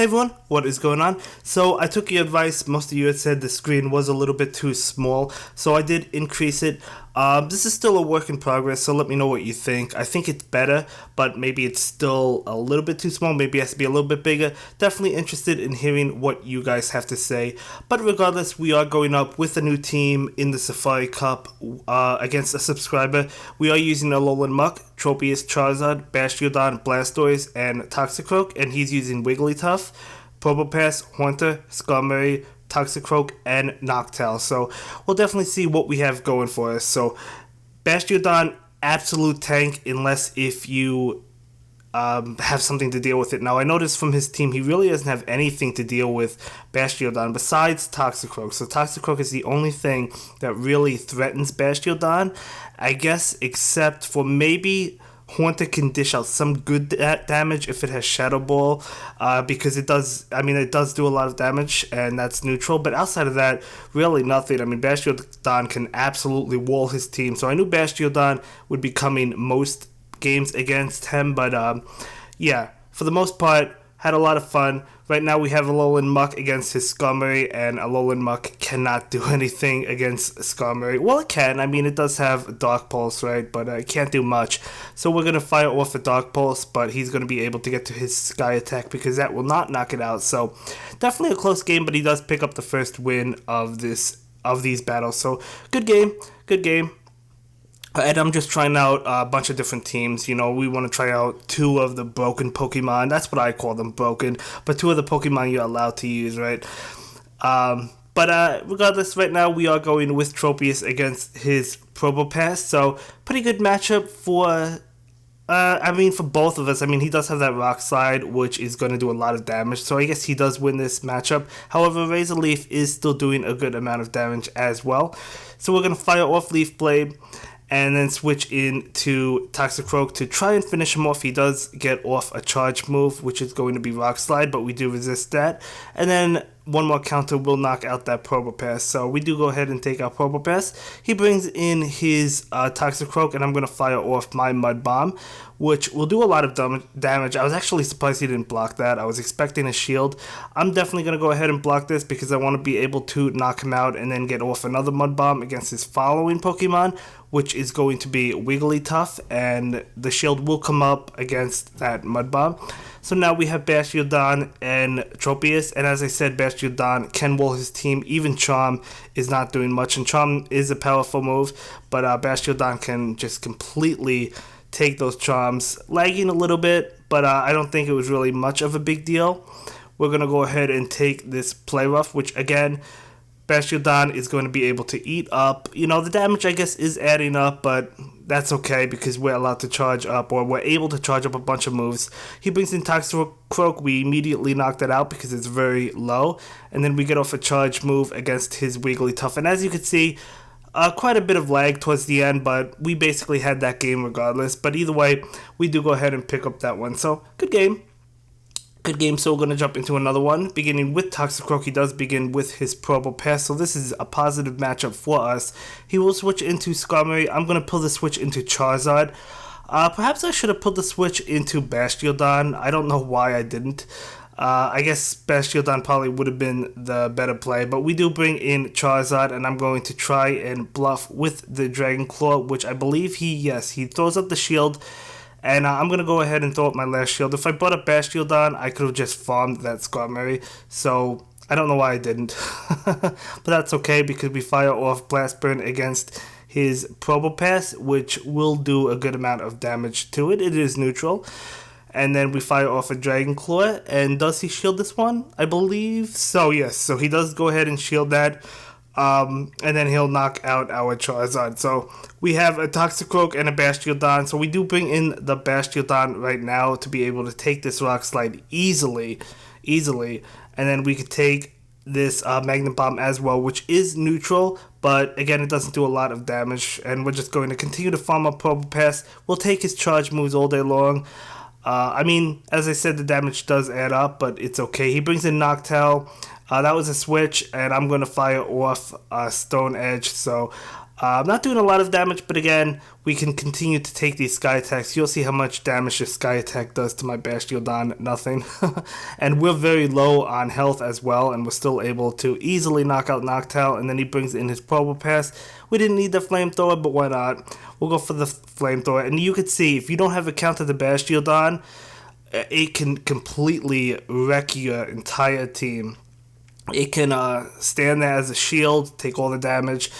Hey everyone, what is going on? So I took your advice. Most of you had said the screen was a little bit too small, so I did increase it. This is still a work in progress, so let me know what you think. I think it's better, but maybe it's still a little bit too small. Maybe it has to be a little bit bigger. Definitely interested in hearing what you guys have to say. But regardless, we are going up with a new team in the Safari Cup against a subscriber. We are using Alolan Muck, Tropius, Charizard, Bastiodon, Blastoise, and Toxicroak, and he's using Wigglytuff, Probopass, Haunter, Skarmory, Toxicroak, and Noctowl. So we'll definitely see what we have going for us. So Bastiodon, absolute tank unless if you have something to deal with it. Now I noticed from his team he really doesn't have anything to deal with Bastiodon besides Toxicroak. So Toxicroak is the only thing that really threatens Bastiodon, I guess, except for maybe Haunter can dish out some good damage if it has Shadow Ball, because it does do a lot of damage, and that's neutral. But outside of that, really nothing. I mean, Bastiodon can absolutely wall his team, so I knew Bastiodon would be coming most games against him, but yeah, for the most part, had a lot of fun. Right now we have Alolan Muck against his Skarmory, and Alolan Muck cannot do anything against Skarmory. Well, it can. I mean, it does have Dark Pulse, right? But it can't do much. So we're going to fire off a Dark Pulse, but he's going to be able to get to his Sky Attack because that will not knock it out. So definitely a close game, but he does pick up the first win of these battles. So good game, good game. And I'm just trying out a bunch of different teams. You know, we want to try out 2 of the broken Pokemon. That's what I call them, broken. But 2 of the Pokemon you're allowed to use, right? But regardless, right now we are going with Tropius against his Probopass. So pretty good matchup for both of us. I mean, he does have that Rock Slide, which is going to do a lot of damage. So I guess he does win this matchup. However, Razor Leaf is still doing a good amount of damage as well. So we're going to fire off Leaf Blade and then switch into Toxicroak to try and finish him off. He does get off a charge move, which is going to be Rock Slide, but we do resist that. And then one more counter will knock out that Probopass. So we do go ahead and take out Probopass. He brings in his Toxicroak, and I'm going to fire off my Mud Bomb, which will do a lot of damage. I was actually surprised he didn't block that. I was expecting a shield. I'm definitely going to go ahead and block this because I want to be able to knock him out and then get off another Mud Bomb against his following Pokemon, which is going to be Wigglytuff, and the shield will come up against that Mud Bomb. So now we have Bastiodon and Tropius, and as I said, Bastiodon can wall his team. Even Charm is not doing much, and Charm is a powerful move, but Bastiodon can just completely take those Charms, lagging a little bit, but I don't think it was really much of a big deal. We're going to go ahead and take this Play Rough, which again, Bastiodon is going to be able to eat up. You know, the damage I guess is adding up, but that's okay because we're allowed to charge up, or we're able to charge up a bunch of moves. He brings in Toxicroak. We immediately knock that out because it's very low, and then we get off a charge move against his Wigglytuff. And as you can see, quite a bit of lag towards the end, but we basically had that game regardless. But either way, we do go ahead and pick up that one. So good game. Good game, so we're going to jump into another one. Beginning with Toxicroak, he does begin with his Probopass, so this is a positive matchup for us. He will switch into Skarmory. I'm going to pull the switch into Charizard. Perhaps I should have pulled the switch into Bastiodon. I don't know why I didn't. I guess Bastiodon probably would have been the better play, but we do bring in Charizard, and I'm going to try and bluff with the Dragon Claw, which I believe he throws up the shield. And I'm going to go ahead and throw up my last shield. If I brought up Bastiodon, I could have just farmed that Skarmory. So I don't know why I didn't. But that's okay because we fire off Blast Burn against his Probopass, which will do a good amount of damage to it. It is neutral. And then we fire off a Dragon Claw. And does he shield this one? I believe so, yes. So he does go ahead and shield that. And then he'll knock out our Charizard. So we have a Toxicroak and a Bastiodon. So we do bring in the Bastiodon right now to be able to take this Rock Slide easily. And then we could take this Magnet Bomb as well, which is neutral. But again, it doesn't do a lot of damage. And we're just going to continue to farm up Probopass. We'll take his charge moves all day long. As I said, the damage does add up, but it's okay. He brings in Noctowl. That was a switch, and I'm going to fire off Stone Edge. So Not doing a lot of damage, but again, we can continue to take these sky attacks. You'll see how much damage this sky attack does to my Bastiodon. Nothing. And we're very low on health as well, and we're still able to easily knock out Noctowl, and then he brings in his Probopass. We didn't need the Flamethrower, but why not? We'll go for the Flamethrower, and you can see, if you don't have a counter to Bastiodon, it can completely wreck your entire team. It can stand there as a shield, take all the damage.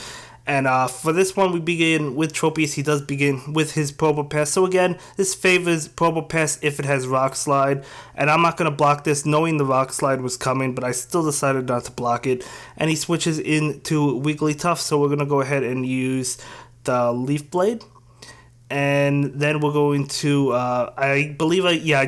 And for this one, we begin with Tropius. He does begin with his Probopass. So again, this favors Probopass if it has Rock Slide. And I'm not going to block this knowing the Rock Slide was coming, but I still decided not to block it. And he switches into Wigglytuff, so we're going to go ahead and use the Leaf Blade. And then we're going to, I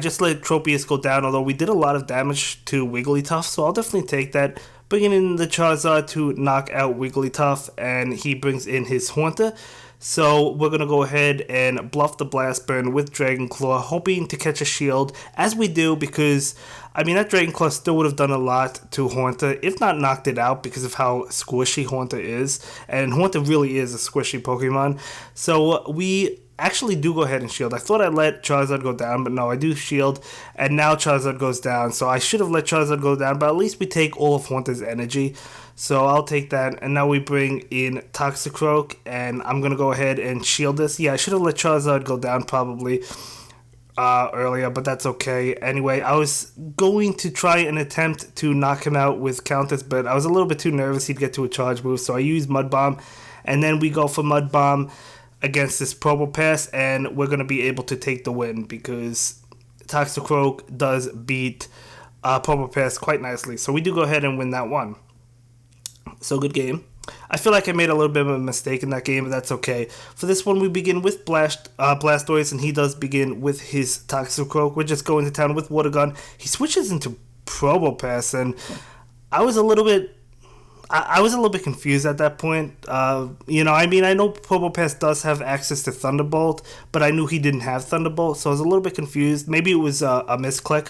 just let Tropius go down, although we did a lot of damage to Wigglytuff, so I'll definitely take that. Bringing in the Charizard to knock out Wigglytuff, and he brings in his Haunter. So we're going to go ahead and bluff the Blast Burn with Dragon Claw, hoping to catch a shield, as we do, because, I mean, that Dragon Claw still would have done a lot to Haunter, if not knocked it out, because of how squishy Haunter is. And Haunter really is a squishy Pokemon. So we actually do go ahead and shield. I thought I'd let Charizard go down, but no, I do shield, and now Charizard goes down. So I should have let Charizard go down, but at least we take all of Haunter's energy. So I'll take that, and now we bring in Toxicroak, and I'm going to go ahead and shield this. Yeah, I should have let Charizard go down probably earlier, but that's okay. Anyway, I was going to try and attempt to knock him out with counters, but I was a little bit too nervous he'd get to a charge move, so I used Mud Bomb, and then we go for Mud Bomb against this Probopass, and we're going to be able to take the win because Toxicroak does beat Probopass quite nicely. So we do go ahead and win that one. So good game. I feel like I made a little bit of a mistake in that game, but that's okay. For this one, we begin with Blastoise, and he does begin with his Toxicroak. We're just going to town with Water Gun. He switches into Probopass, and I was a little bit confused at that point. I know Probopass does have access to Thunderbolt, but I knew he didn't have Thunderbolt, so I was a little bit confused. Maybe it was a misclick.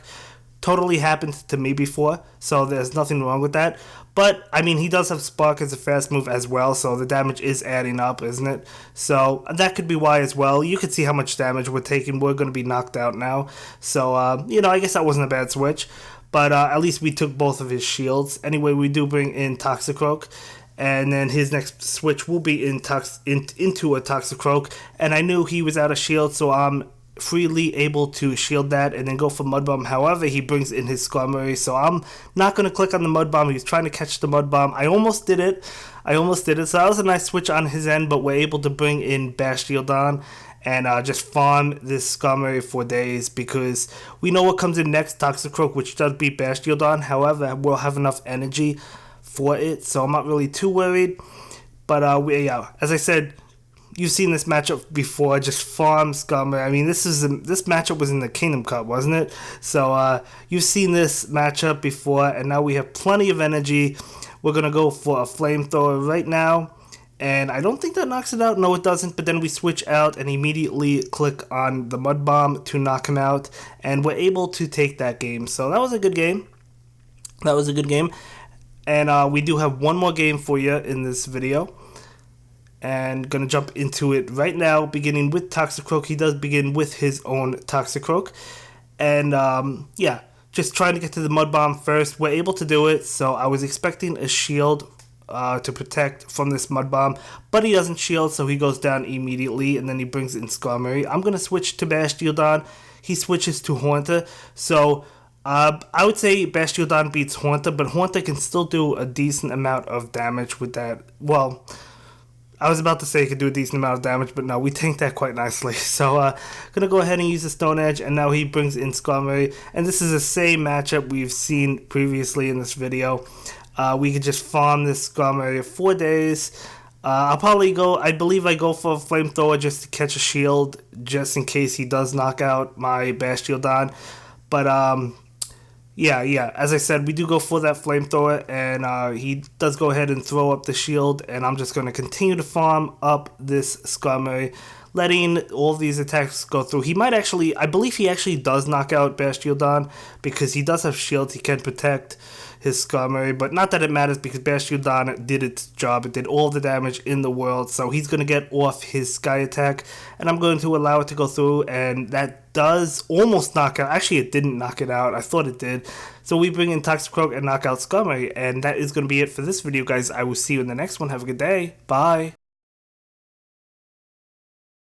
Totally happened to me before, so there's nothing wrong with that. But, I mean, he does have Spark as a fast move as well, so the damage is adding up, isn't it? So, that could be why as well. You can see how much damage we're taking. We're going to be knocked out now. So, I guess that wasn't a bad switch. But at least we took both of his shields. Anyway, we do bring in Toxicroak. And then his next switch will be into a Toxicroak. And I knew he was out of shield, so I'm freely able to shield that and then go for Mud Bomb. However, he brings in his Skarmory, so I'm not going to click on the Mud Bomb. He's trying to catch the Mud Bomb. I almost did it. So that was a nice switch on his end, but we're able to bring in Bastiodon and just farm this Skarmory for days because we know what comes in next, Toxicroak, which does beat Bastiodon. However, we'll have enough energy for it, so I'm not really too worried. But as I said, you've seen this matchup before. Just farm Skarmory. I mean, this matchup was in the Kingdom Cup, wasn't it? So you've seen this matchup before, and now we have plenty of energy. We're gonna go for a Flamethrower right now. And I don't think that knocks it out. No, it doesn't. But then we switch out and immediately click on the Mud Bomb to knock him out. And we're able to take that game. So that was a good game. And we do have one more game for you in this video. And going to jump into it right now, beginning with Toxicroak. He does begin with his own Toxicroak. And just trying to get to the Mud Bomb first. We're able to do it. So I was expecting a shield to protect from this Mud Bomb, but he doesn't shield, so he goes down immediately, and then he brings in Skarmory. I'm going to switch to Bastiodon. He switches to Haunter, so I would say Bastiodon beats Haunter, but Haunter can still do a decent amount of damage with that. Well, I was about to say he could do a decent amount of damage, but no, we tanked that quite nicely. So going to go ahead and use the Stone Edge, and now he brings in Skarmory, and this is the same matchup we've seen previously in this video. We could just farm this Skarmory 4 days. I'll probably go, I believe I go for a Flamethrower just to catch a shield, just in case he does knock out my Bastiodon. But, as I said, we do go for that Flamethrower, and he does go ahead and throw up the shield, and I'm just going to continue to farm up this Skarmory. letting all these attacks go through. He might actually, I believe he actually does knock out Bastiodon because he does have shields. He can protect his Skarmory, but not that it matters because Bastiodon did its job. It did all the damage in the world, so he's going to get off his Sky attack, and I'm going to allow it to go through, and that does almost knock out. Actually, it didn't knock it out. I thought it did. So we bring in Toxicroak and knock out Skarmory, and that is going to be it for this video, guys. I will see you in the next one. Have a good day. Bye.